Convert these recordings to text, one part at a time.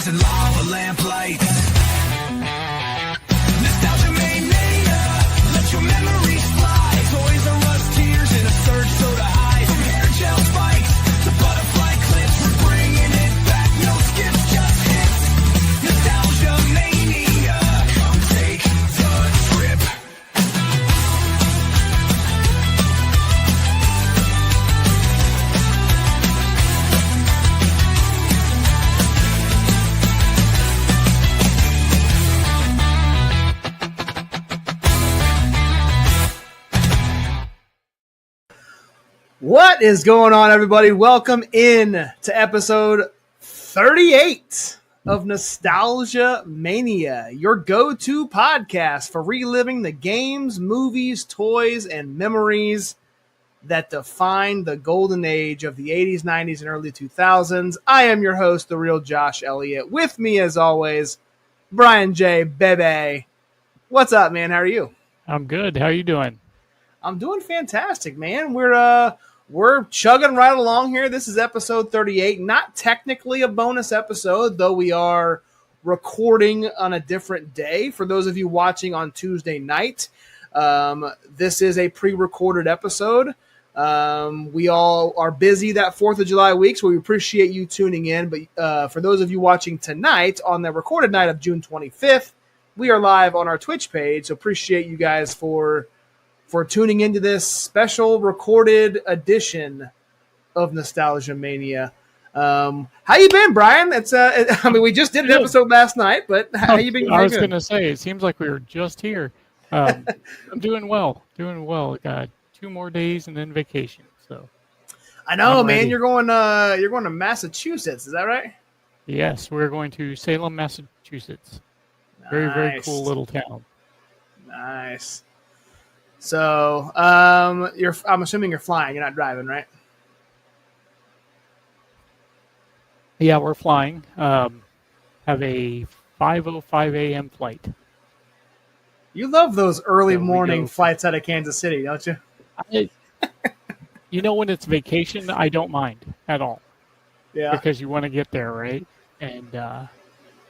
stars and lava lamplights. Nostalgia mania, let your memories fly. Toys R Us tears and a surge soda high. From hair gel spikes to butterfly clips, we're bringing it back. No skips, just hits. Nostalgia mania, come take the trip. What is going on, everybody? Welcome in to episode 38 of Nostalgia Mania, your go-to podcast for reliving the games, movies, toys, and memories that define the golden age of the 80s, 90s, and early 2000s. I am your host, the real Josh Elliott. With me, as always, Bryan J, baby. What's up, man? How are you? I'm good. How are you doing? I'm doing fantastic, man. We're chugging right along here. This is episode 38. Not technically a bonus episode, though we are recording on a different day. For those of you watching on Tuesday night, this is a pre-recorded episode. We all are busy that 4th of July week, so we appreciate you tuning in. But for those of you watching tonight on the recorded night of June 25th, we are live on our Twitch page, so appreciate you guys for tuning into this special recorded edition of Nostalgia Mania. How you been, Bryan? We just did an episode last night, but how you been? I was going to say, it seems like we were just here. I'm doing well. Got 2 more days and then vacation. So I know, man. You're going to Massachusetts. Is that right? Yes, we're going to Salem, Massachusetts. Very, very cool little town. Nice. So, I'm assuming you're flying. You're not driving, right? Yeah, we're flying. Have a 5:05 a.m. flight. You love those early morning flights out of Kansas City, don't you? When it's vacation, I don't mind at all. Yeah. Because you want to get there, right? And the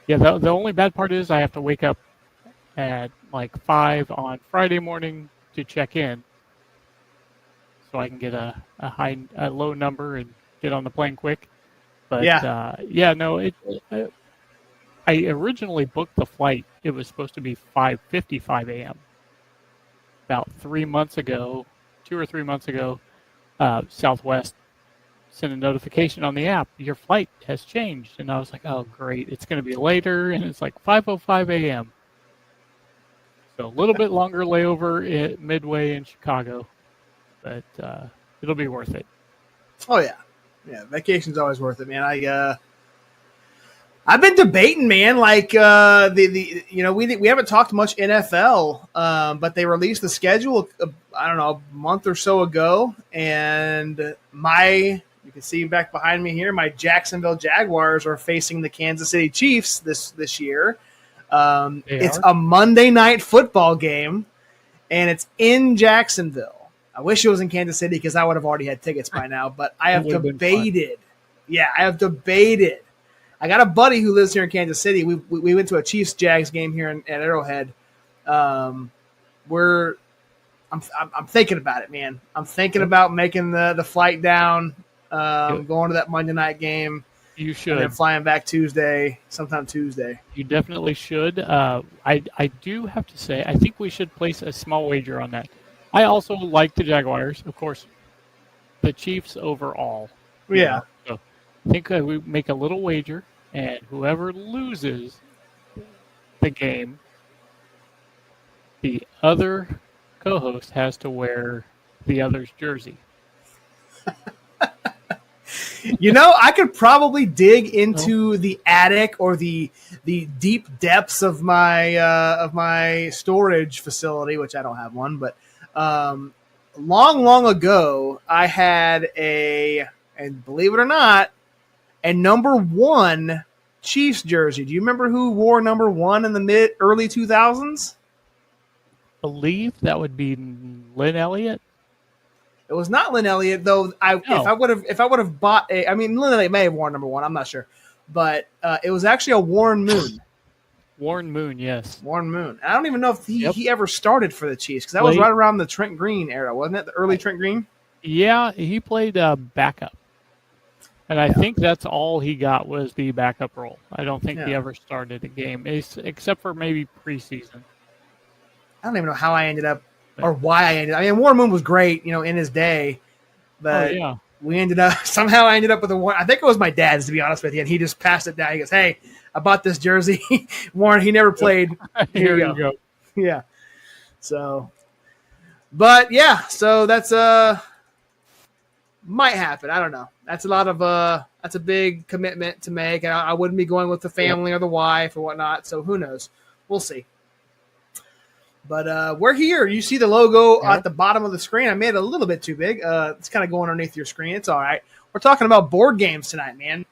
only bad part is I have to wake up at like 5 on Friday morning to check in, so I can get a low number and get on the plane quick. But I originally booked the flight. It was supposed to be 5:55 a.m. About 2 or 3 months ago, Southwest sent a notification on the app. Your flight has changed, and I was like, "Oh, great! It's going to be later." And it's like 5:05 a.m. So a little bit longer layover at Midway in Chicago, but it'll be worth it. Oh yeah, vacation's always worth it, man. I've been debating, man. Like we haven't talked much NFL, but they released the schedule a month or so ago, and you can see back behind me here, my Jacksonville Jaguars are facing the Kansas City Chiefs this year. It's a Monday night football game, and it's in Jacksonville. I wish it was in Kansas City because I would have already had tickets by now, but I have debated. Yeah, I have debated. I got a buddy who lives here in Kansas City. We went to a Chiefs-Jags game here at Arrowhead. I'm thinking about it, man. I'm thinking about making the flight down, going to that Monday night game. You should. And then flying back sometime Tuesday. You definitely should. I do have to say, I think we should place a small wager on that. I also like the Jaguars, of course. The Chiefs overall. Yeah. So I think we make a little wager, and whoever loses the game, the other co-host has to wear the other's jersey. I could probably dig into the attic or the deep depths of my storage facility, which I don't have one. But long ago, I had and believe it or not, a number 1 Chiefs jersey. Do you remember who wore number 1 in the early 2000s? Believe that would be Lynn Elliott. It was not Lynn Elliott, though. If I would have bought Lynn Elliott may have worn number 1. I'm not sure, but it was actually a Warren Moon. Warren Moon, yes. Warren Moon. I don't even know if Yep. he ever started for the Chiefs because that was right around the Trent Green era, wasn't it? The early Trent Green? Yeah, he played backup. And I think that's all he got was the backup role. I don't think he ever started a game, except for maybe preseason. I don't even know how I ended up or why I ended up. I mean, Warren Moon was great, in his day, but we ended up somehow I ended up with a one. I think it was my dad's, to be honest with you, and he just passed it down. He goes, "Hey, I bought this jersey." Warren, he never played. Here you go. Yeah. So, but yeah, so that's might happen. I don't know. That's a lot of that's a big commitment to make. I wouldn't be going with the family or the wife or whatnot. So who knows? We'll see. But we're here. You see the logo at the bottom of the screen. I made it a little bit too big. It's kind of going underneath your screen. It's all right. We're talking about board games tonight, man.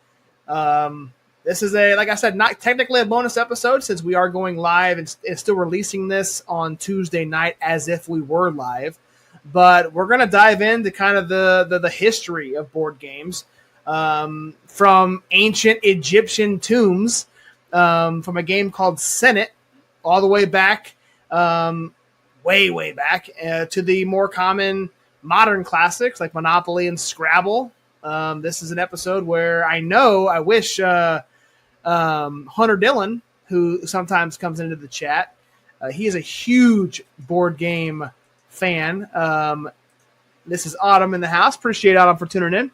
This is like I said, not technically a bonus episode since we are going live and still releasing this on Tuesday night as if we were live. But we're going to dive into kind of the history of board games from ancient Egyptian tombs, from a game called Senate, all the way back, way back, to the more common modern classics like Monopoly and Scrabble. This is an episode where I wish Hunter Dillon, who sometimes comes into the chat, he is a huge board game fan. This is Autumn in the house. Appreciate Autumn for tuning in.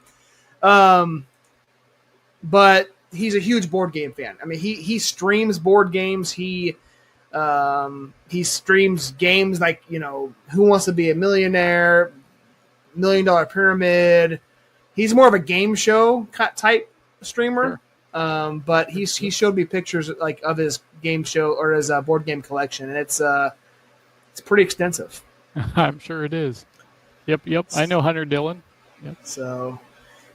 But he's a huge board game fan. I mean, he streams board games. He streams games like, Who Wants to Be a Millionaire, $1 Million Pyramid. He's more of a game show type streamer. Sure. But he showed me pictures like of his game show or his board game collection, and it's pretty extensive. I'm sure it is. Yep. I know Hunter Dillon. Yep. So,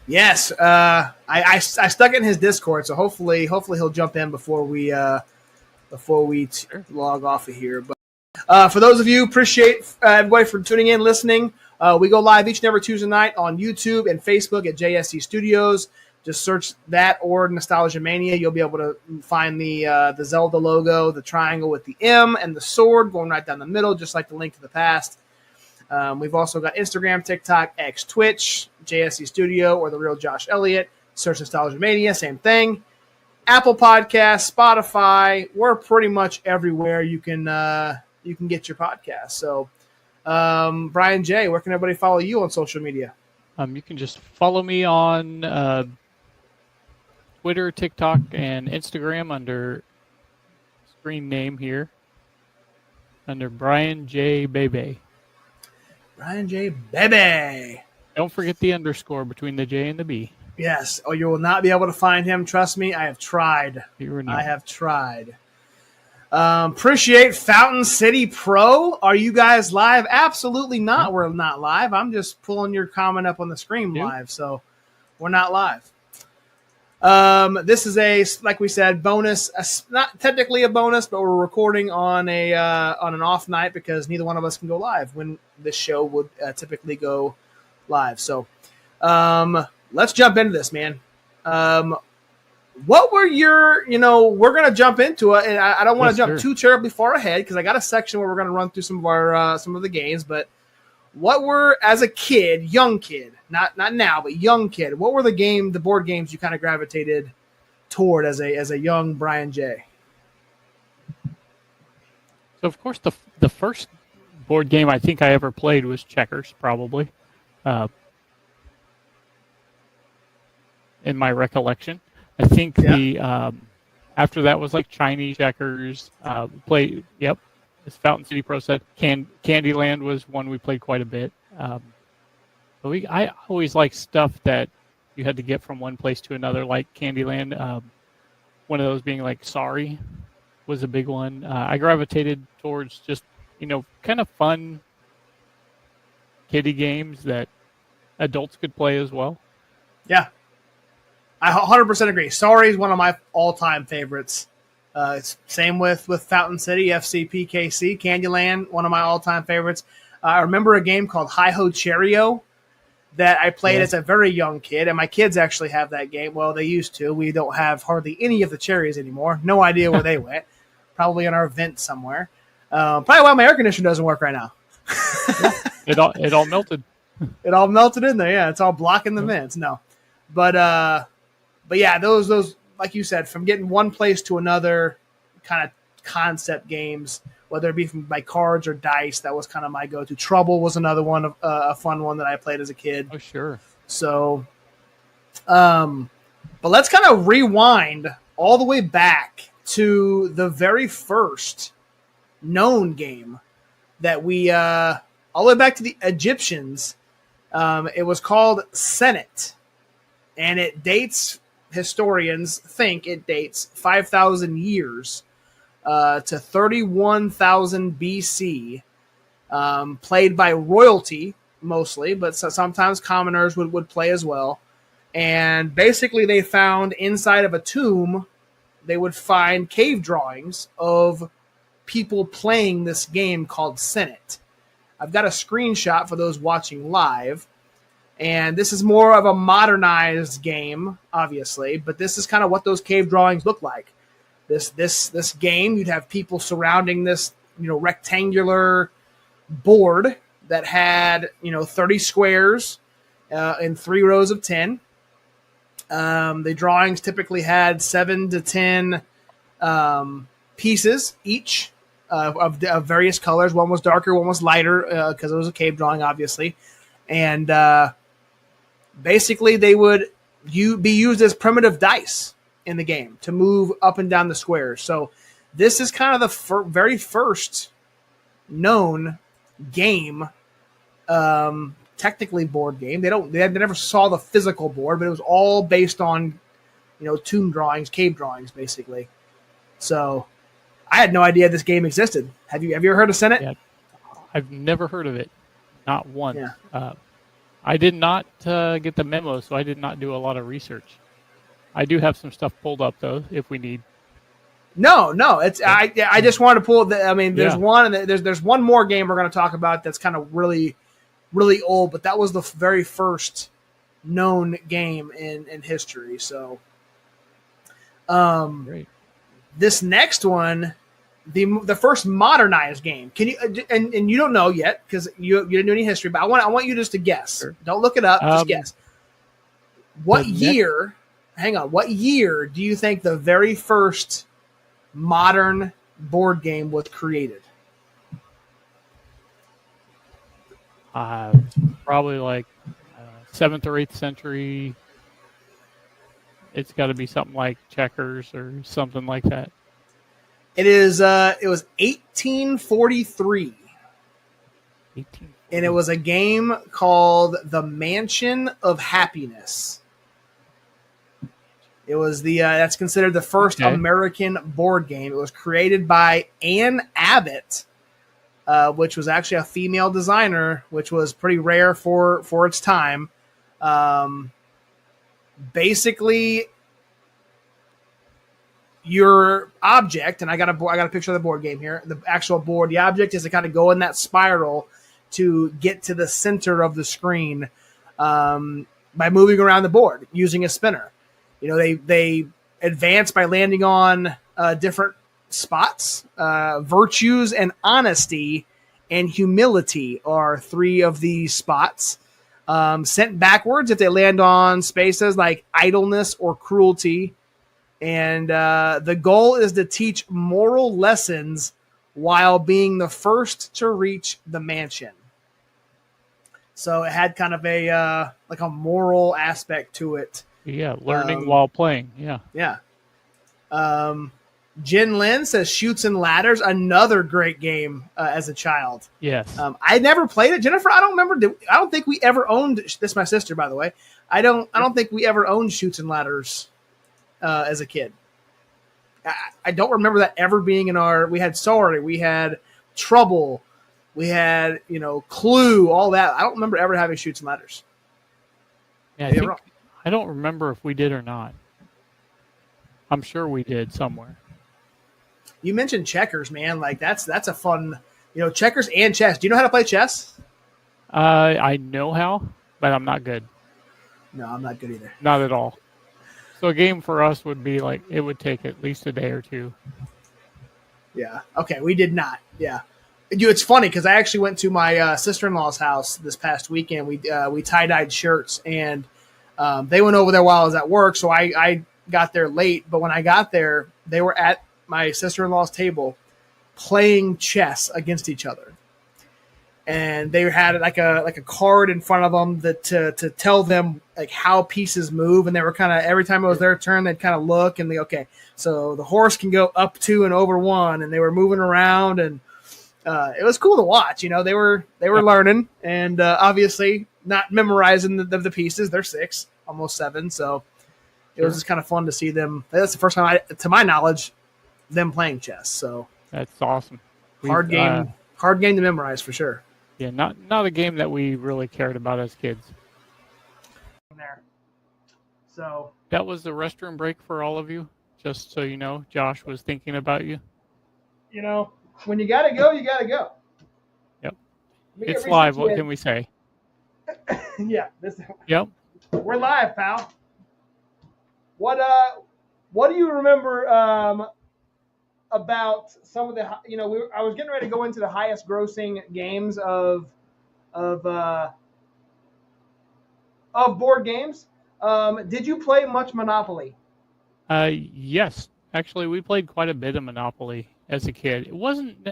yes, I stuck it in his Discord, so hopefully he'll jump in before we log off of here. But for those of you, appreciate everybody for tuning in, listening. We go live each and every Tuesday night on YouTube and Facebook at JSC Studios. Just search that or Nostalgia Mania. You'll be able to find the Zelda logo, the triangle with the M and the sword going right down the middle, just like the Link to the Past. We've also got Instagram, TikTok, X, Twitch, JSC Studio, or The Real Josh Elliott. Search Nostalgia Mania, same thing. Apple Podcasts, Spotify. We're pretty much everywhere you can get your podcast. So, Bryan J, where can everybody follow you on social media? You can just follow me on Twitter, TikTok, and Instagram under screen name here under Bryan J Bebe. Bryan J Bebe. Don't forget the underscore between the J and the B. Yes. Oh, you will not be able to find him. Trust me, I have tried. I have tried. Appreciate Fountain City Pro. Are you guys live? Absolutely not. We're not live. I'm just pulling your comment up on the screen live, so we're not live. This is like we said, bonus. Not technically a bonus, but we're recording on an off night because neither one of us can go live when this show would typically go live. So, let's jump into this, man. What were your, we're going to jump into it, and I don't want to jump too terribly far ahead because I got a section where we're going to run through some of our some of the games. But what were, as a kid, young kid, not now, but young kid, what were the board games you kind of gravitated toward as a young Bryan J? So of course the first board game I think I ever played was checkers, probably, in my recollection. I think after that was like Chinese checkers. As Fountain City Pro said, Candyland was one we played quite a bit. But I always liked stuff that you had to get from one place to another, like Candyland. One of those being like Sorry was a big one. I gravitated towards just kind of fun kiddie games that adults could play as well. Yeah. I 100% agree. Sorry is one of my all-time favorites. It's same with Fountain City, FCP, KC, Candyland, one of my all-time favorites. I remember a game called Hi-Ho Cheerio that I played Yeah. as a very young kid, and my kids actually have that game. Well, they used to. We don't have hardly any of the cherries anymore. No idea where they went. Probably in our vent somewhere. Probably why my air conditioner doesn't work right now. It all melted. It all melted in there. Yeah, it's all blocking the vents. No, but yeah, those like you said, from getting one place to another, kind of concept games, whether it be by cards or dice, that was kind of my go-to. Trouble was another one, a fun one that I played as a kid. Oh, sure. So, but let's kind of rewind all the way back to the very first known game that we, all the way back to the Egyptians. It was called Senet, and it dates, historians think it dates 5,000 years to 31,000 BC, played by royalty mostly, but sometimes commoners would play as well. And basically they found inside of a tomb, they would find cave drawings of people playing this game called Senet. I've got a screenshot for those watching live. And this is more of a modernized game, obviously, but this is kind of what those cave drawings look like. This game, you'd have people surrounding this, rectangular board that had, 30 squares in 3 rows of 10. The drawings typically had 7 to 10 pieces each of various colors. One was darker, one was lighter because it was a cave drawing, obviously. And basically, they would be used as primitive dice in the game to move up and down the squares. So this is kind of the very first known game, technically board game. They never saw the physical board, but it was all based on, tomb drawings, cave drawings, basically. So I had no idea this game existed. Have you ever heard of Senet? Yeah, I've never heard of it, not once. Yeah. I did not get the memo, so I did not do a lot of research. I do have some stuff pulled up though, if we need. No, it's I just wanted to pull. There's Yeah. one, and there's one more game we're going to talk about that's kind of really, really old, but that was the very first known game in history. So, Great. this next one, the first modernized game. Can you and you don't know yet because you didn't do any history, but I want you just to guess. Sure. Don't look it up. Just guess. What the year? Hang on. What year do you think the very first modern board game was created? Probably like 7th or 8th century. It's got to be something like checkers or something like that. It is. It was 1843, 18. and it was a game called The Mansion of Happiness. It was that's considered the first American board game. It was created by Ann Abbott, which was actually a female designer, which was pretty rare for its time. Basically, your object, and I got a picture of the board game here. The actual board, the object is to kind of go in that spiral to get to the center of the screen by moving around the board using a spinner. They advance by landing on different spots. Virtues and honesty and humility are 3 of these spots. Sent backwards if they land on spaces like idleness or cruelty. And the goal is to teach moral lessons while being the first to reach the mansion. So it had kind of a like a moral aspect to it. Yeah, learning while playing. Yeah. Yeah. Jen Lin says Shoots and Ladders, another great game as a child. Yes. I never played it. Jennifer, I don't remember. I don't think we ever owned. This is my sister, by the way. I don't think we ever owned Shoots and Ladders as a kid. I don't remember that ever being in our. We had Sorry, we had Trouble, we had Clue, all that. I don't remember ever having Shoots and Ladders. Yeah, Maybe I'm wrong. I don't remember if we did or not. I'm sure we did somewhere. You mentioned checkers, man. Like that's a fun, checkers and chess. Do you know how to play chess? I know how. but I'm not good. No, I'm not good either. Not at all. So a game for us would be like, it would take at least a day or two. Yeah. Okay, we did not. Yeah. It's funny because I actually went to my sister-in-law's house this past weekend. We tie-dyed shirts, and they went over there while I was at work, so I got there late. But when I got there, they were at my sister-in-law's table playing chess against each other. And they had like a card in front of them that to tell them like how pieces move, and they were kind of every time it was their turn, they'd kind of look and okay, so the horse can go up 2 and over 1, and they were moving around, and it was cool to watch. You know, they were learning, and obviously not memorizing the pieces. They're 6, almost 7, so it was just kind of fun to see them. That's the first time, to my knowledge, them playing chess. So that's awesome. Hard game to memorize for sure. Yeah, not a game that we really cared about as kids. There. So that was the restroom break for all of you. Just so you know, Josh was thinking about you. You know, when you gotta go, you gotta go. Yep. It's live. What can we say? Yeah. Yep. We're live, pal. What do you remember about some of the, I was getting ready to go into the highest grossing games of board games. Did you play much Monopoly? Yes. Actually, we played quite a bit of Monopoly as a kid. It wasn't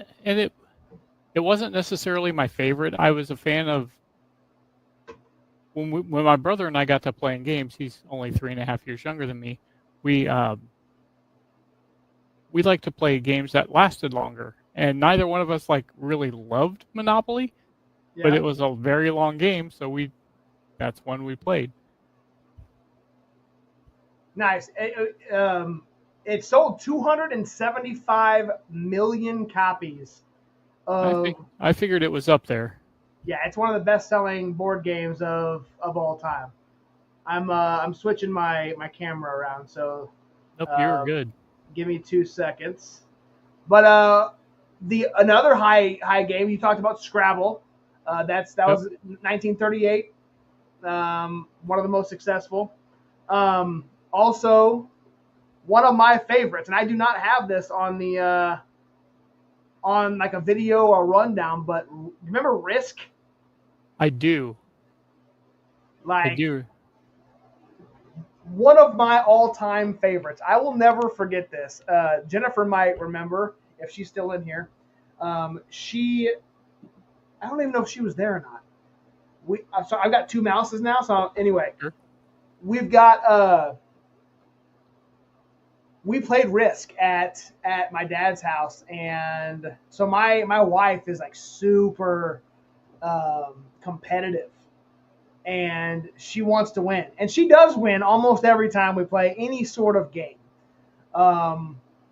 necessarily my favorite. I was a fan of when my brother and I got to playing games. He's only 3.5 years younger than me. We like to play games that lasted longer, and neither one of us really loved Monopoly, but it was a very long game, so that's one we played. Nice. It sold 275 million copies. I figured it was up there. Yeah, it's one of the best-selling board games of all time. I'm switching my camera around, so. Nope, you're good. Give me 2 seconds. But another high game, you talked about Scrabble. That was 1938. One of the most successful. Also, one of my favorites, and I do not have this on the on like a video or rundown, but remember Risk? I do. I do. One of my all-time favorites. I will never forget this. Jennifer might remember if she's still in here. I don't even know if she was there or not. So I've got 2 mouses now. So anyway, sure. We've got. We played Risk at my dad's house, and so my wife is super competitive. And she wants to win. And she does win almost every time we play any sort of game.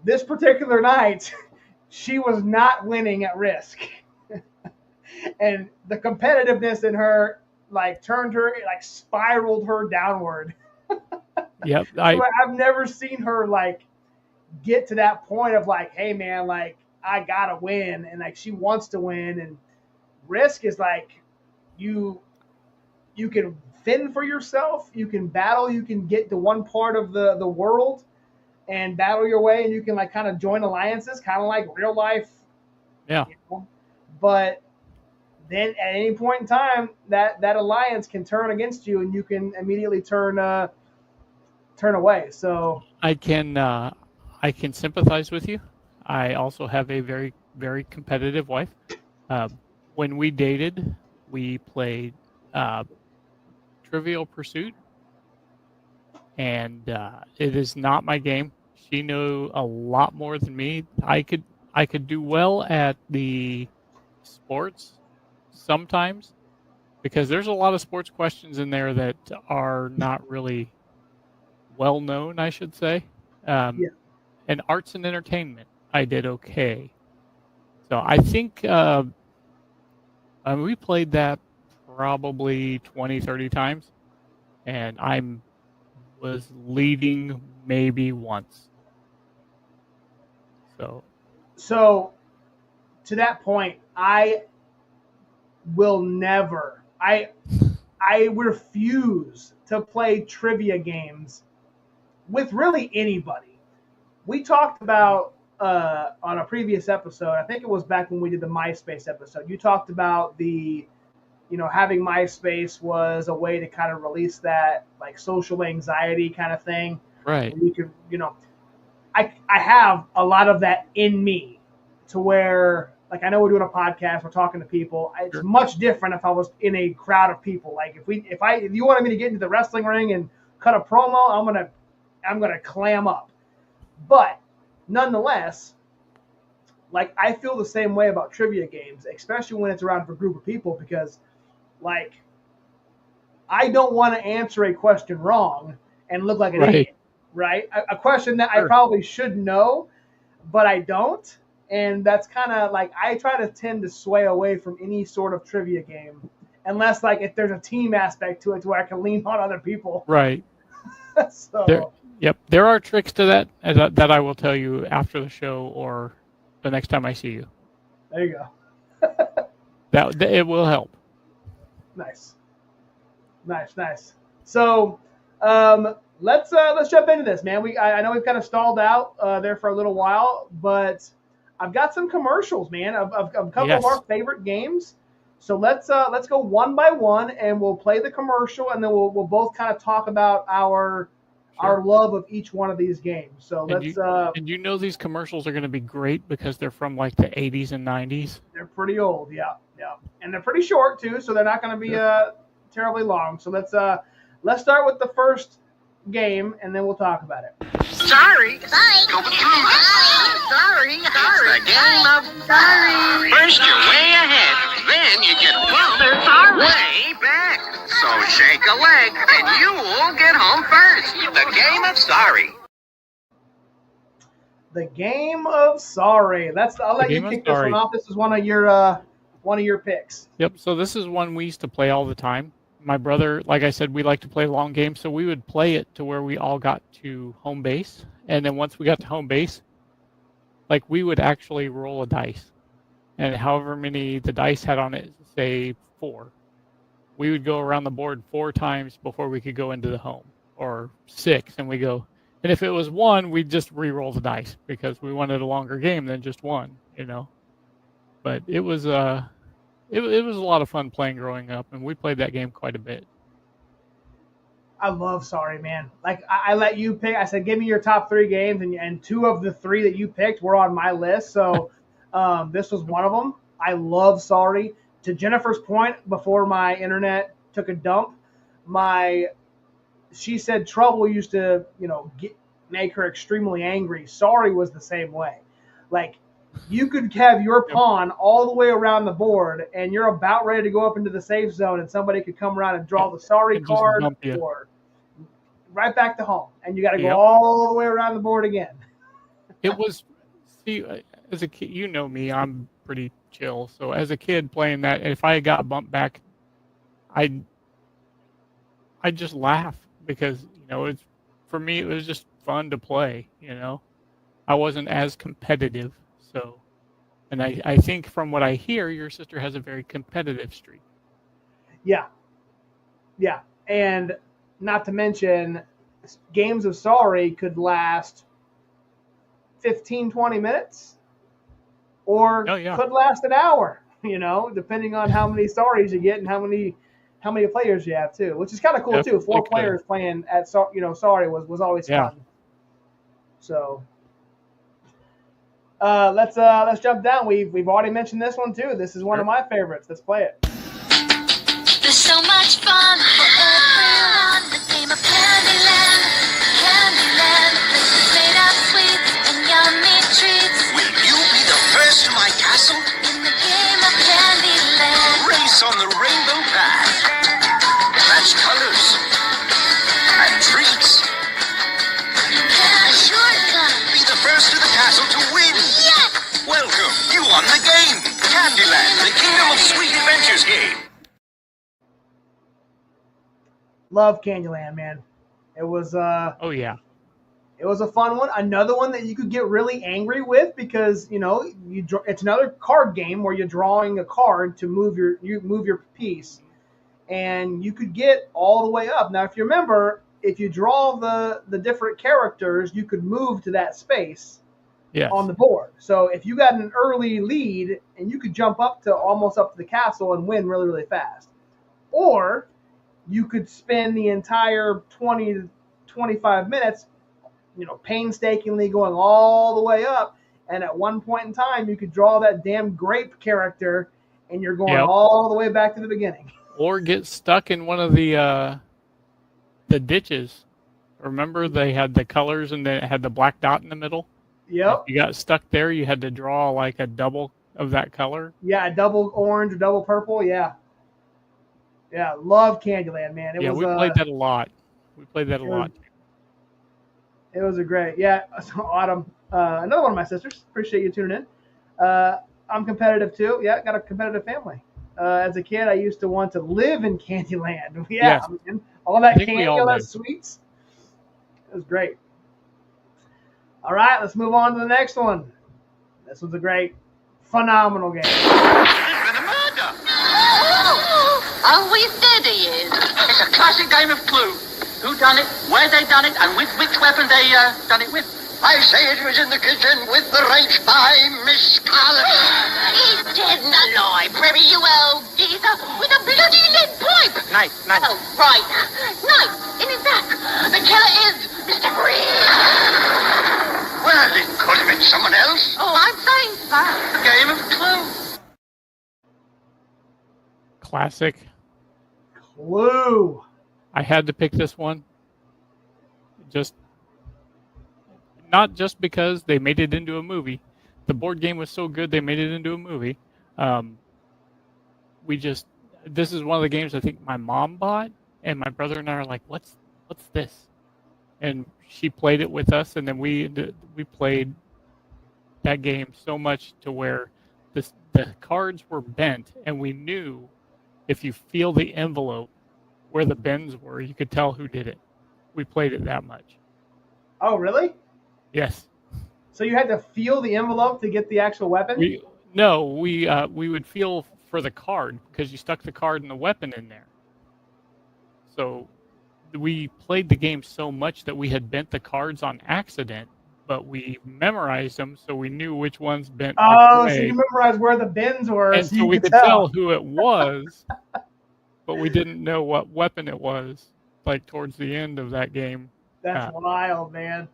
This particular night, she was not winning at Risk. And the competitiveness in her, turned her, spiraled her downward. Yep. I've never seen her, get to that point of, hey, man, I got to win. And, she wants to win. And Risk is, you can fend for yourself, you can battle, you can get to one part of the world and battle your way, and you can kind of join alliances, kind of like real life. Yeah. But then at any point in time, that alliance can turn against you, and you can immediately turn away. So I can sympathize with you. I also have a very, very competitive wife. When we dated, we played Trivial Pursuit, and it is not my game. She knew a lot more than me. I could do well at the sports sometimes, because there's a lot of sports questions in there that are not really well known, I should say. And arts and entertainment, I did okay. So I think we played that probably 20, 30 times, and I was leading maybe once. So to that point, I will never. I refuse to play trivia games with really anybody. We talked about on a previous episode, I think it was back when we did the MySpace episode, you talked about having MySpace was a way to kind of release that like social anxiety kind of thing. Right. And you could, I have a lot of that in me to where, like, I know we're doing a podcast, we're talking to people. It's Sure. much different if I was in a crowd of people. Like if you wanted me to get into the wrestling ring and cut a promo, I'm gonna clam up. But nonetheless, like, I feel the same way about trivia games, especially when it's around for a group of people, because like I don't want to answer a question wrong and look like an idiot, right? A question that I probably should know, but I don't. And that's kind of like, I try to tend to sway away from any sort of trivia game, unless like if there's a team aspect to it to where I can lean on other people. Right. So There are tricks to that that I will tell you after the show or the next time I see you. there you go. That it will help. Nice. So let's jump into this, man. I know we've kind of stalled out there for a little while, but I've got some commercials, man, of a couple of our favorite games. So let's go one by one, and we'll play the commercial, and then we'll both kind of talk about our love of each one of these games. So and these commercials are going to be great because they're from like the 80s and 90s. They're pretty old, yeah, and they're pretty short too, so they're not going to be terribly long. So let's start with the first game, and then we'll talk about it. Sorry. Going through. Sorry. It's the game of sorry. First you're way ahead, then you get way back. So shake a leg, and you will get home first. The game of sorry. The game of sorry. I'll let you kick this one off. This is one of your picks. Yep. So this is one we used to play all the time. My brother, like I said, we like to play long games, so we would play it to where we all got to home base. And then once we got to home base, like, we would actually roll a dice. And however many the dice had on it, say 4, we would go around the board 4 times before we could go into the home, or 6, and we go. And if it was 1, we'd just re-roll the dice because we wanted a longer game than just 1, But it was it was a lot of fun playing growing up, and we played that game quite a bit. I love Sorry, man. Like, I let you pick. I said, give me your top 3 games, and 2 of the 3 that you picked were on my list. So this was one of them. I love Sorry. To Jennifer's point, before my internet took a dump, she said Trouble used to, make her extremely angry. Sorry was the same way. Like, you could have your pawn all the way around the board, and you're about ready to go up into the safe zone, and somebody could come around and draw the sorry card, or right back to home, and you got to go all the way around the board again. It was, as a kid, me, I'm pretty chill. So as a kid playing that, if I got bumped back, I'd just laugh because it's, for me, it was just fun to play. I wasn't as competitive. So, and I think from what I hear, your sister has a very competitive streak. Yeah. And not to mention, games of Sorry could last 15, 20 minutes or could last an hour, depending on how many Sorries you get and how many players you have too, which is kind of cool too. 4 players playing at, Sorry was always fun. So. Let's jump down. We've already mentioned this one too. This is one of my favorites. Let's play it. There's so much fun for everyone. The game of Candyland. Candyland. This is made of sweets and yummy treats. Will you be the first to my castle? In the game of Candyland. Race on the rainbow path. Match colors and treats. A shortcut. Be the first to the castle to win. Yes! Welcome. You won the game. Candyland, the Kingdom of Sweet Adventures game. Love Candyland, man. It was it was a fun one. Another one that you could get really angry with because it's another card game where you're drawing a card to move your piece, and you could get all the way up. Now, if you remember, if you draw the different characters, you could move to that space Yes. on the board. So if you got an early lead, and you could jump up to almost up to the castle and win really, really fast. Or you could spend the entire 20 to 25 minutes, painstakingly going all the way up. And at one point in time, you could draw that damn grape character, and you're going Yep. all the way back to the beginning. Or get stuck in one of the ditches. Remember, they had the colors and they had the black dot in the middle? Yep. If you got stuck there, you had to draw like a double of that color. Yeah, double orange or double purple. Yeah. Yeah, love Candyland, man. We played that a lot. We played that a lot. It was a great, so Autumn, another one of my sisters. Appreciate you tuning in. I'm competitive too. Yeah, got a competitive family. As a kid, I used to want to live in Candyland. Yeah, Yes. man. All that I think we candy, all all that did. sweets. It was great. All right, let's move on to the next one. This was a great, phenomenal game. There's been a murder. Oh, we said he is. It's a classic game of Clue. Who done it, where they done it, and with which weapon they done it with. I say it was in the kitchen with the wrench by Miss Scarlet. He's dead and alive, Brevy, you old geezer, with a bloody lead pipe. Knife. Oh, right. Knife in his back. The killer is Mr. Green. Well, it could have been someone else. Oh, I'm saying, sir. A game of Clue. Classic. Clue. I had to pick this one. Not just because they made it into a movie. The board game was so good they made it into a movie. This is one of the games I think my mom bought, and my brother and I are like, what's this? And she played it with us, and then we played that game so much to where the cards were bent, and we knew if you feel the envelope where the bends were, you could tell who did it. We played it that much. Oh, really? Yes. So you had to feel the envelope to get the actual weapon? We would feel for the card because you stuck the card and the weapon in there. So we played the game so much that we had bent the cards on accident, but we memorized them so we knew which ones bent. Oh, which so way. you memorized where the bends were, And so we could tell who it was, but we didn't know what weapon it was. Like towards the end of that game. That's wild, man.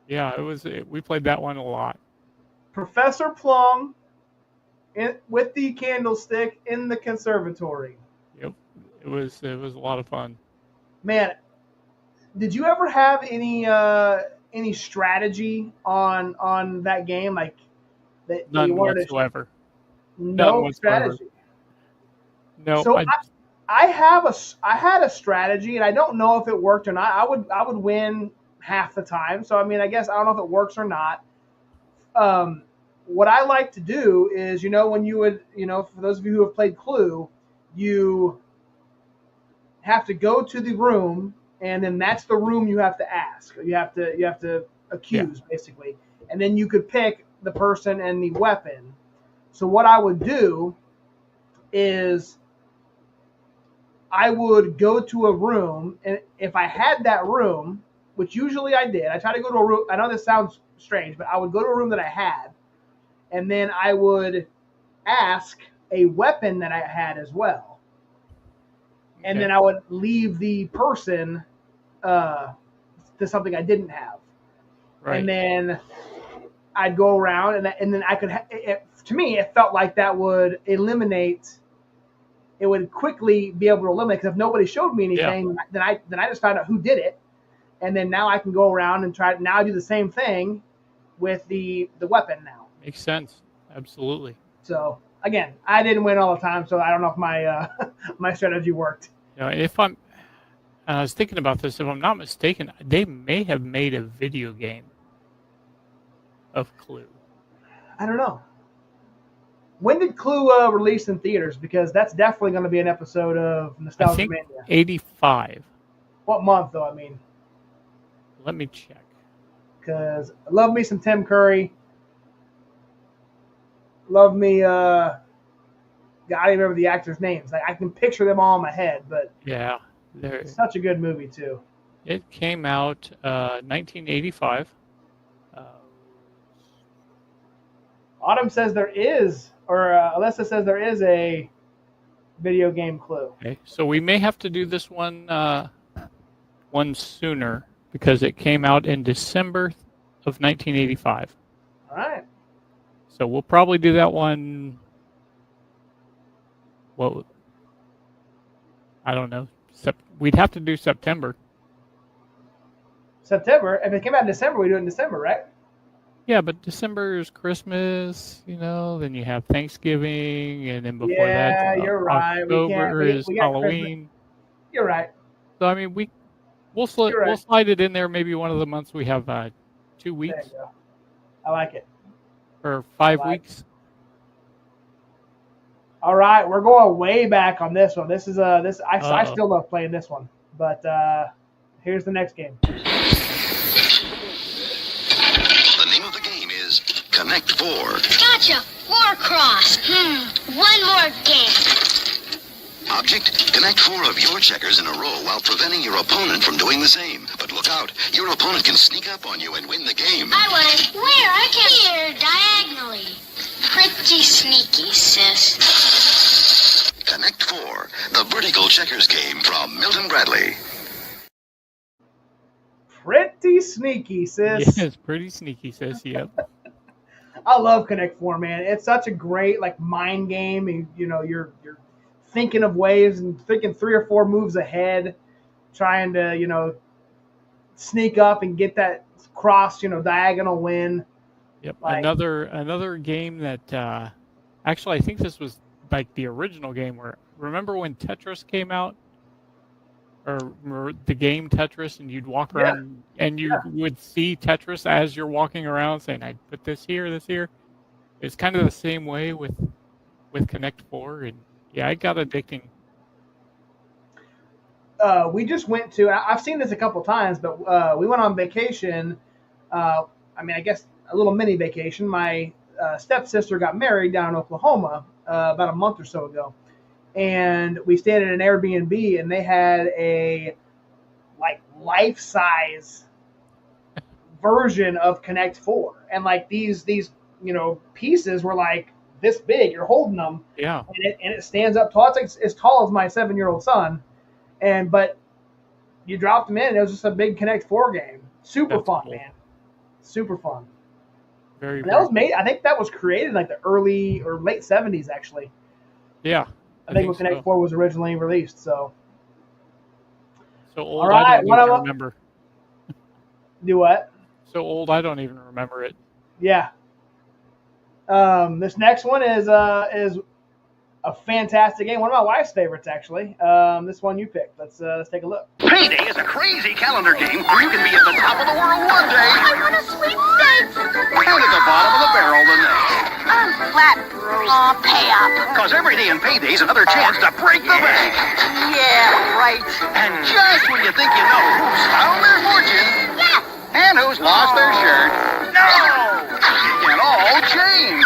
Yeah, we played that one a lot. Professor Plum with the candlestick in the conservatory. Yep, it was a lot of fun. Man, did you ever have any strategy on that game? Like that None you wanted whatsoever. No None strategy. No, So I had a strategy, and I don't know if it worked or not. I would win half the time. So I mean, I guess I don't know if it works or not. What I like to do is, when you would, for those of you who have played Clue, you have to go to the room, and then that's the room you have to ask. You have to accuse, basically, and then you could pick the person and the weapon. So what I would do is I would go to a room, and if I had that room, which usually I did, I try to go to a room. I know this sounds strange, but I would go to a room that I had, and then I would ask a weapon that I had as well. And then I would leave the person to something I didn't have. right. And then I'd go around, and then I could. To me, it felt like that would eliminate. It would quickly be able to eliminate, because if nobody showed me anything, then I just found out who did it, and then now I can go around and try. Now I do the same thing with the weapon now. Makes sense. Absolutely. So again, I didn't win all the time, so I don't know if my my strategy worked. I was thinking about this. If I'm not mistaken, they may have made a video game of Clue. I don't know. When did Clue release in theaters? Because that's definitely going to be an episode of I Nostalgia think Mania. 85. What month, though? I mean, Let me check. because I love me some Tim Curry. Love me the gotta remember the actors' names. Like, I can picture them all in my head, but Yeah, it's such a good movie too. it came out 1985. Uh, Autumn says there is, or Alyssa says there is a video game clue. okay, so we may have to do this one sooner because it came out in December of 1985. All right. So we'll probably do that one. Well, I don't know. We'd have to do September. September. If it came out in December, we do it in December, right? Yeah, but December is Christmas, then you have Thanksgiving, and then before Yeah, that, you're right. October is we got Halloween. You're right. So I mean, we'll You're right. we'll slide it in there. Maybe one of the months we have 2 There weeks you go. I like it. or 5 like weeks. All right, we're going way back on this one. This is I still love playing this one, but here's the next game. The name of the game is Connect 4. Gotcha. 4 cross. One more game. Object, connect 4 of your checkers in a row while preventing your opponent from doing the same. But look out, your opponent can sneak up on you and win the game. I won it. Where? I can't hear diagonally. Pretty sneaky, sis. Connect 4, the vertical checkers game from Milton Bradley. Pretty sneaky, sis. Yeah, it's pretty sneaky, sis. Yep. I love Connect Four, man. It's such a great mind game. And, you're thinking of ways and thinking 3 or 4 moves ahead, trying to sneak up and get that cross diagonal win. Yep. Another game that actually I think this was like the original game where remember when Tetris came out? Or the game Tetris, and you'd walk around and you would see Tetris as you're walking around saying, I put this here, this here. It's kind of the same way with Connect 4, and yeah, it got addicting. We just went to, I've seen this a couple times, but we went on vacation. I guess a little mini vacation. My stepsister got married down in Oklahoma about a month or so ago. And we stayed at an Airbnb, and they had a life-size version of Connect 4, and these pieces were like this big. You're holding them, Yeah, and it stands up tall. It's as tall as my 7-year-old son, but you dropped them in, and it was just a big Connect 4 game. Super That's fun, cool. man. Super fun. very. And that was made. I think that was created in the early or late 70s, actually. Yeah, I think when Connect so. 4 was originally released. So So old, All right, I don't one even of- remember. do what? So old, I don't even remember it. Yeah. This next one is a fantastic game. One of my wife's favorites, actually. This one you picked. Let's take a look. Payday is a crazy calendar game where you can be at the top of the world one day I want a sweepstakes. and at the bottom of the barrel the next. I'm flat broke. Aw, pay up. Because every day in Payday is another chance to break the bank. Yeah, right. And just when you think you know who's found their fortune Yes. and who's lost their shirt, no! It can all change.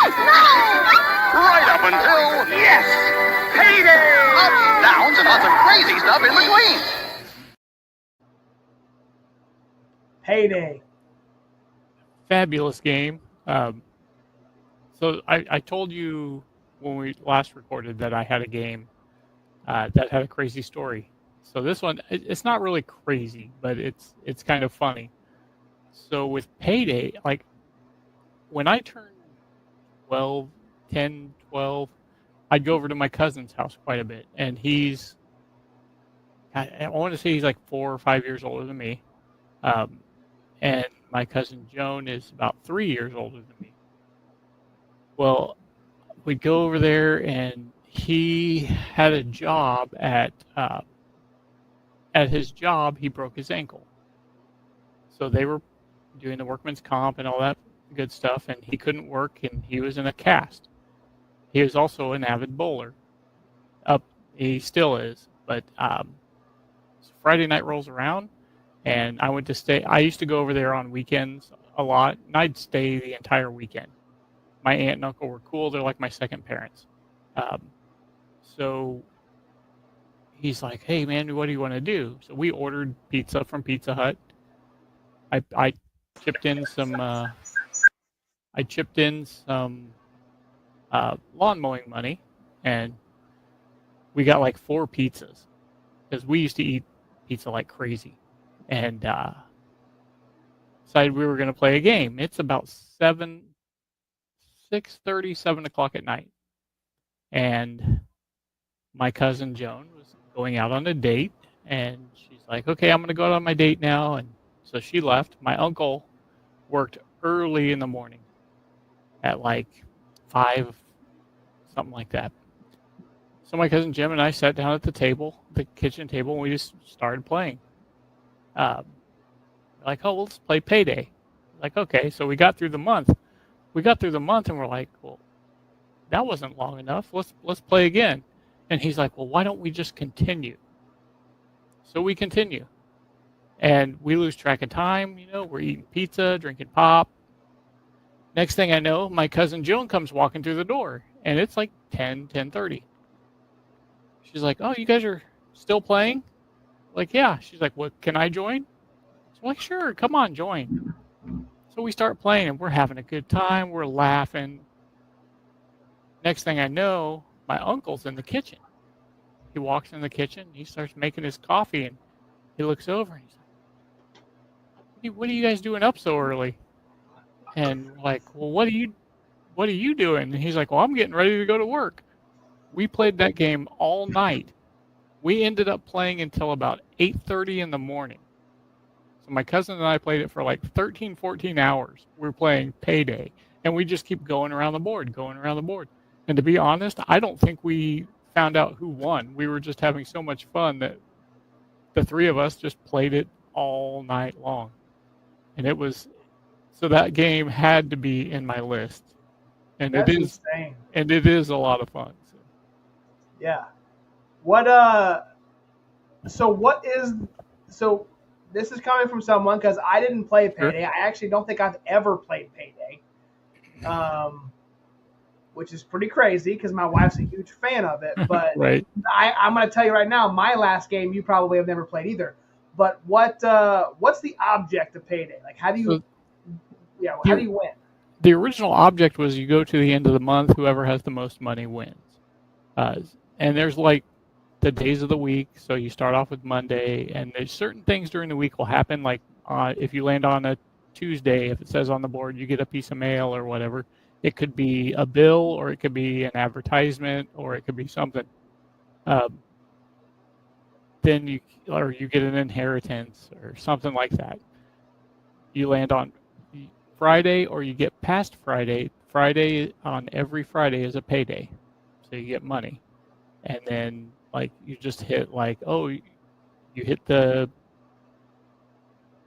Right up until, yes, Payday! Ups, downs, and lots of crazy stuff in between. Payday. Fabulous game. So I told you when we last recorded that I had a game that had a crazy story. So this one, it's not really crazy, but it's kind of funny. So with Payday, when I turned 12, 10, 12, I'd go over to my cousin's house quite a bit. And I want to say he's 4 or 5 years older than me. And my cousin Joan is about 3 years older than me. Well, we'd go over there, and he had a job at his job, he broke his ankle. So they were doing the workman's comp and all that good stuff, and he couldn't work, and he was in a cast. He was also an avid bowler. He still is, but so Friday night rolls around, and I went to stay. I used to go over there on weekends a lot, and I'd stay the entire weekend. My aunt and uncle were cool. They're like my second parents. So he's like, "Hey man, what do you want to do?" So we ordered pizza from Pizza Hut. I chipped in some lawn mowing money, and we got like 4 pizzas because we used to eat pizza like crazy, and decided we were going to play a game. It's about 6:30, 7 o'clock at night, and my cousin Joan was going out on a date, and she's like, "Okay, I'm going to go out on my date now," and so she left. My uncle worked early in the morning at like 5, something like that. So my cousin Jim and I sat down at the kitchen table, and we just started playing. Um, like, oh, let's play Payday. Like, okay, so we got through the month. And we're like, well, that wasn't long enough. Let's play again. And he's like, well, why don't we just continue? So we continue, and we lose track of time. We're eating pizza, drinking pop. Next thing I know, my cousin Joan comes walking through the door, and it's like 10:30. She's like, "Oh, you guys are still playing?" Like, "Yeah." She's like, "What? Can I join?" So I'm like, "Sure, come on, join." So we start playing, and we're having a good time. We're laughing. Next thing I know, my uncle's in the kitchen. He walks in the kitchen. He starts making his coffee, and he looks over, and he's like, "What are you guys doing up so early?" And we're like, "Well, what are you doing?" And he's like, "Well, I'm getting ready to go to work." We played that game all night. We ended up playing until about 8:30 in the morning. So my cousin and I played it for like 13, 14 hours. We were playing Payday, and we just keep going around the board. And to be honest, I don't think we found out who won. We were just having so much fun that the 3 of us just played it all night long. And so that game had to be in my list. And That's it is insane. And it is a lot of fun. So. Yeah. So this is coming from someone, because I didn't play Payday. Sure. I actually don't think I've ever played Payday. Which is pretty crazy because my wife's a huge fan of it. But Right. I'm going to tell you right now, my last game you probably have never played either. But what's the object of Payday? Like, how do you win? The original object was you go to the end of the month, whoever has the most money wins. And there's like the days of the week. So you start off with Monday, and there's certain things during the week will happen. Like if you land on a Tuesday, if it says on the board, you get a piece of mail or whatever. It could be a bill, or it could be an advertisement, or it could be something. Then you get an inheritance or something like that. You land on Friday, or you get past Friday. On every Friday is a payday, so you get money. And then like you just hit like, oh, you hit the,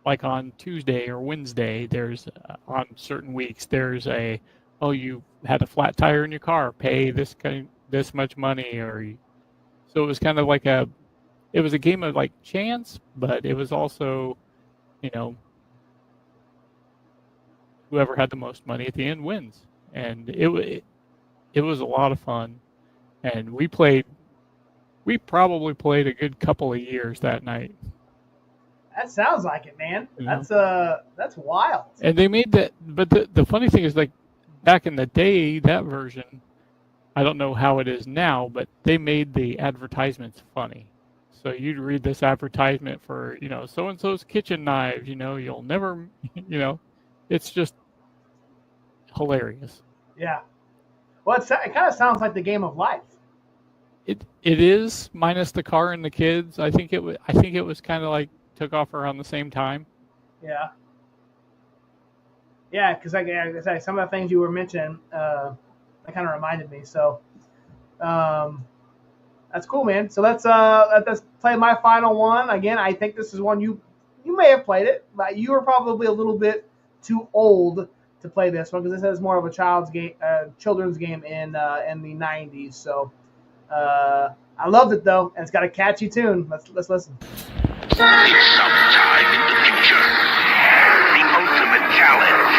like on Tuesday or Wednesday, there's on certain weeks there's a, oh, you had a flat tire in your car, pay this much money, so it was kind of like it was a game of like chance, but it was also, whoever had the most money at the end wins, and it was a lot of fun, and we probably played a good couple of years that night. That sounds like it, man. That's wild. And they made that, but the funny thing is, like, back in the day, that version, I don't know how it is now, but they made the advertisements funny. So you'd read this advertisement for, so-and-so's kitchen knives, you'll never, it's just hilarious. Yeah. Well, it kind of sounds like the game of life. It is, minus the car and the kids. I think it was kind of like took off around the same time. Yeah. Yeah, because like I said, some of the things you were mentioning, that kind of reminded me. So, that's cool, man. So let's play my final one again. I think this is one you may have played it, but you were probably a little bit too old to play this one because this is more of a children's game in the 90s. So, I loved it though, and it's got a catchy tune. Let's listen. Sometime in the future, the ultimate challenge.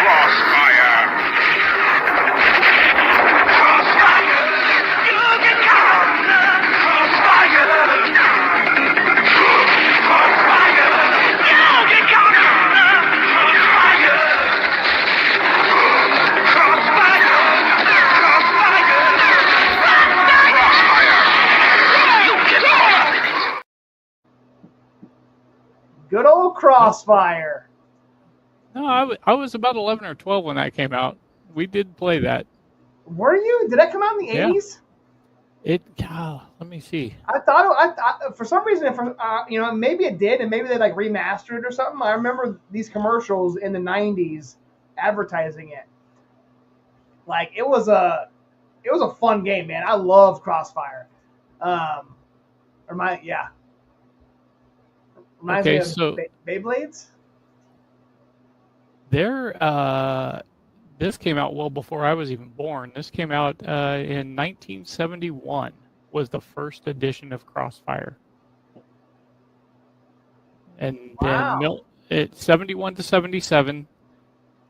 Crossfire. Crossfire! Crossfire. No, I was about 11 or 12 when that came out. We did play that. Were you? Did that come out in the Yeah. 80s? Let me see. I thought for some reason, maybe it did, and maybe they like remastered it or something. I remember these commercials in the 90s advertising it. Like it was a fun game, man. I love Crossfire. Reminds me of Beyblades. This came out well before I was even born. This came out in 1971. Was the first edition of Crossfire, and then it 71 to 77,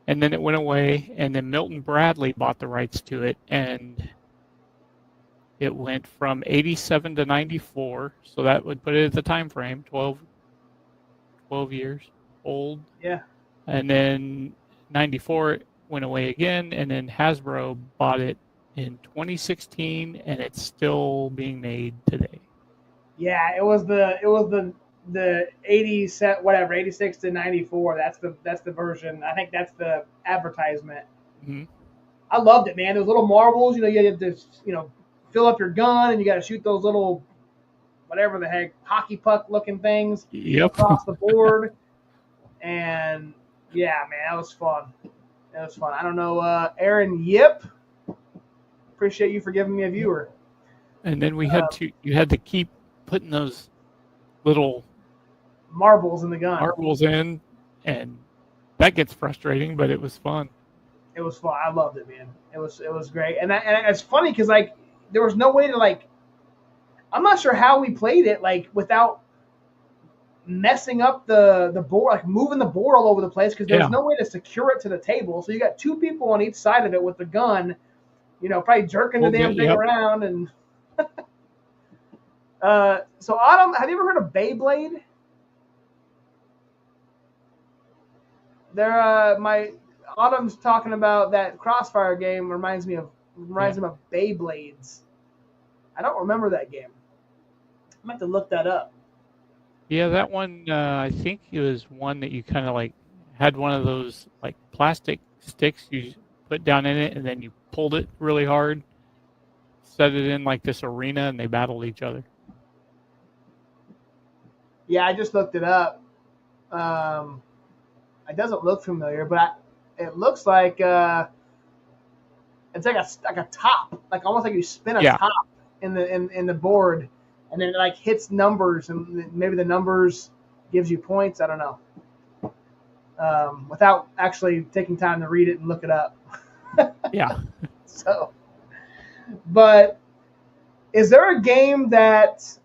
and then it went away, and then Milton Bradley bought the rights to it, and it went from 87 to 94. So that would put it at the time frame 12 years old. Yeah. And then 94 it went away again, and then Hasbro bought it in 2016, and it's still being made today. Yeah, it was the 86 to 94. That's the version. I think that's the advertisement. Mm-hmm. I loved it, man. Those little marbles, you have to, fill up your gun, and you got to shoot those little, whatever the heck, hockey puck looking things across the board. And yeah, man, that was fun. I don't know, Aaron Yip. Appreciate you for giving me a viewer. And then you had to keep putting those little marbles in the gun. Marbles in, and that gets frustrating, but it was fun. It was fun. I loved it, man. It was great. And it's funny because there was no way to I'm not sure how we played it without messing up the board, moving the board all over the place, because there's no way to secure it to the table. So you got two people on each side of it with the gun, probably jerking the damn thing around. And so Autumn, have you ever heard of Beyblade? My Autumn's talking about that Crossfire game. Reminds him of Beyblades. I don't remember that game. I'm going to have to look that up. Yeah, that one, I think it was one that you kind of had one of those plastic sticks you put down in it, and then you pulled it really hard, set it in this arena, and they battled each other. Yeah, I just looked it up. It doesn't look familiar, but it looks like it's like a top, almost like you spin a top in the board, and then it hits numbers, and maybe the numbers gives you points. I don't know. Without actually taking time to read it and look it up. Yeah. So, but is there a game that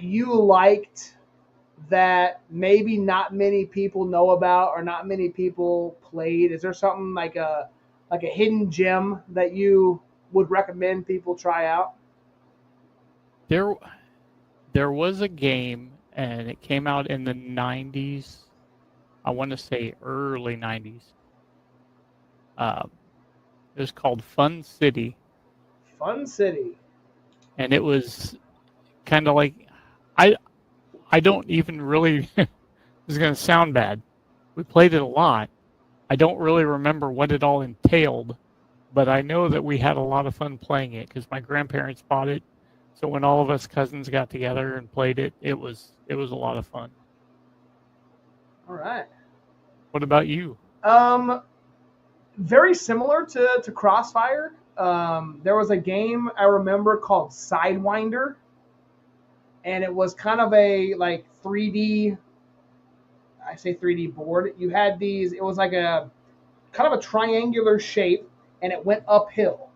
you liked that maybe not many people know about or not many people played? Is there something like a hidden gem that you would recommend people try out? There was a game, and it came out in the 90s. I want to say early 90s. It was called Fun City. Fun City. And it was kind of I don't even really, this is going to sound bad. We played it a lot. I don't really remember what it all entailed, but I know that we had a lot of fun playing it because my grandparents bought it. So when all of us cousins got together and played it, it was a lot of fun. All right. What about you? Very similar to Crossfire. There was a game I remember called Sidewinder, and it was kind of a 3D. I say 3D board. You had these. It was like a kind of a triangular shape, and it went uphill.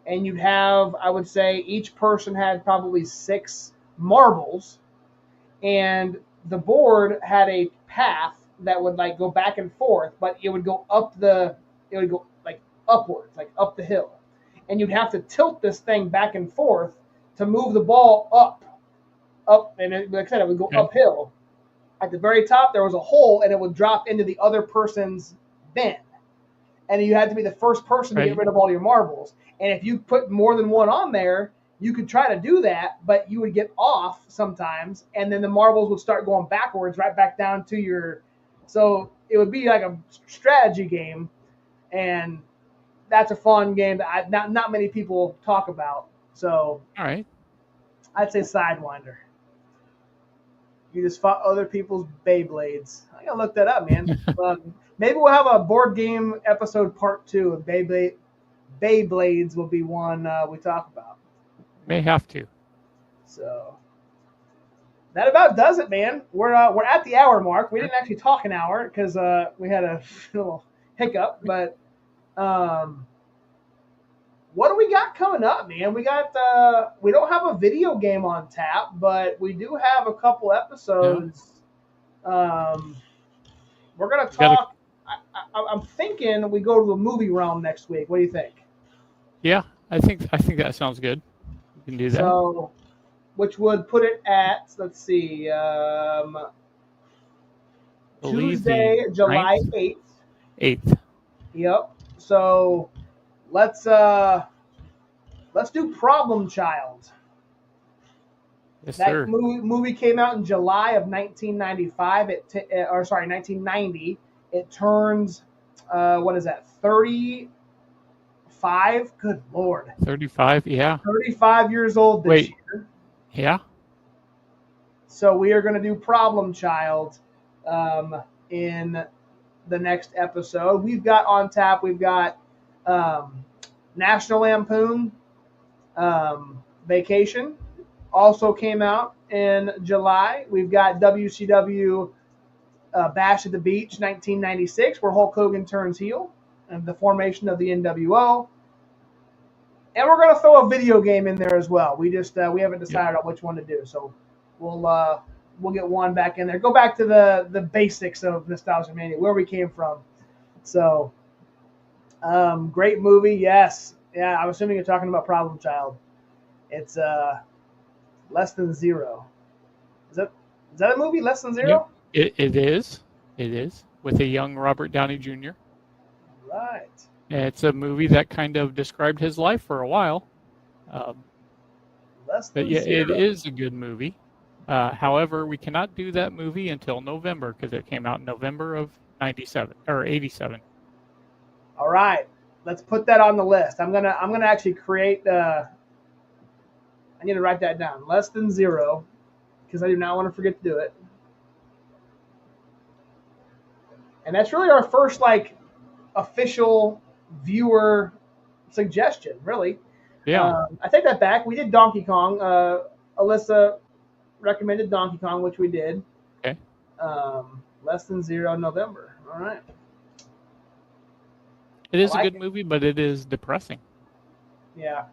And you'd have, I would say, each person had probably 6 marbles, and the board had a path that would go back and forth, but it would go upwards, up the hill. And you'd have to tilt this thing back and forth to move the ball up, and like I said, it would go uphill. At the very top, there was a hole, and it would drop into the other person's bin. And you had to be the first person to get rid of all your marbles. And if you put more than one on there, you could try to do that, but you would get off sometimes, and then the marbles would start going backwards, right back down to your. So it would be like a strategy game, and that's a fun game that not many people talk about. So All right. I'd say Sidewinder. You just fought other people's Beyblades. I gotta look that up, man. Maybe we'll have a board game episode part 2 of Beyblades will be one we talk about. May have to. So that about does it, man. We're at the hour mark. We didn't actually talk an hour because we had a little hiccup. But what do we got coming up, man? We don't have a video game on tap, but we do have a couple episodes. Yeah. We're gonna talk. I'm thinking we go to the movie realm next week. What do you think? Yeah, I think that sounds good. We can do that. So, which would put it at, let's see, Tuesday, July 8th. 8th. Yep. So let's do Problem Child. Yes, That sir. movie came out in July of 1995. 1990. It turns, what is that, 35? Good Lord. 35, yeah. 35 years old this year. Yeah. So we are going to do Problem Child in the next episode. We've got on tap, we've got National Lampoon Vacation. Also came out in July. We've got WCW Bash at the Beach 1996, where Hulk Hogan turns heel, and the formation of the NWO. And we're going to throw a video game in there as well. We just we haven't decided on which one to do, so we'll get one back in there. Go back to the basics of Nostalgia Mania, where we came from. So, great movie, yes. Yeah, I'm assuming you're talking about Problem Child. It's Less Than Zero. Is that a movie, Less Than Zero? It is. It is, with a young Robert Downey Jr. Right. It's a movie that kind of described his life for a while. Less Than But yeah, Zero. it is a good movie. However, we cannot do that movie until November because it came out in November of 97 or 87. All right, let's put that on the list. I'm gonna actually create. I need to write that down. Less Than Zero, because I do not want to forget to do it. And that's really our first official viewer suggestion, really. Yeah. I take that back. We did Donkey Kong. Alyssa recommended Donkey Kong, which we did. Okay. Less Than Zero, November. All right. It is I like a good movie, but it is depressing. Yeah.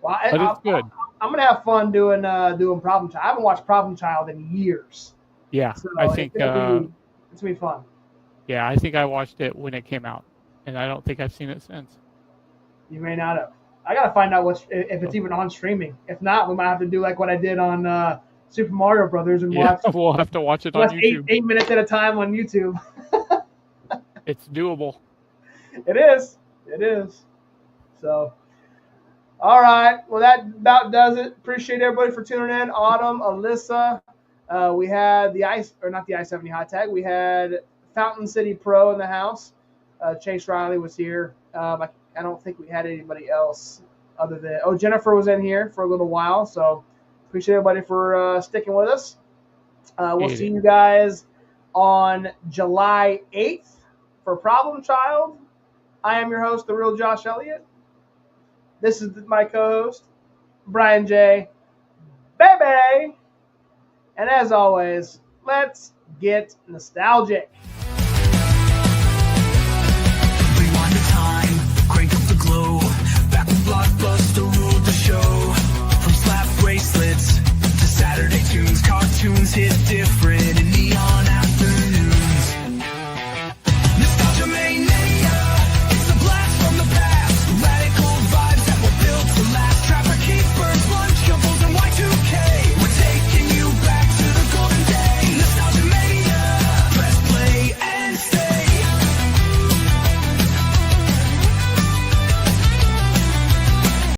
Well, But it's good. I'm gonna have fun doing Problem Child. I haven't watched Problem Child in years. Yeah, So I think. it's gonna be fun. Yeah, I think I watched it when it came out, and I don't think I've seen it since. You may not have. I gotta find out if it's even on streaming. If not, we might have to do like what I did on Super Mario Brothers and Yeah, watch we'll have to watch it on YouTube. 8 minutes at a time on YouTube. It's doable. It is. It is. So, all right. Well, that about does it. Appreciate everybody for tuning in. Autumn, Alyssa. We had the not the I-70 hot tag. We had Fountain City Pro in the house. Chase Riley was here. I don't think we had anybody else other than Jennifer was in here for a little while. So appreciate everybody for sticking with us. We'll see you guys on July 8th for Problem Child. I am your host, the real Josh Elliott. This is my co-host, Bryan J. Baby. And as always, let's get nostalgic. Rewind the time, crank up the glow. Back when Blockbuster ruled the show. From slap bracelets to Saturday tunes, cartoons hit different.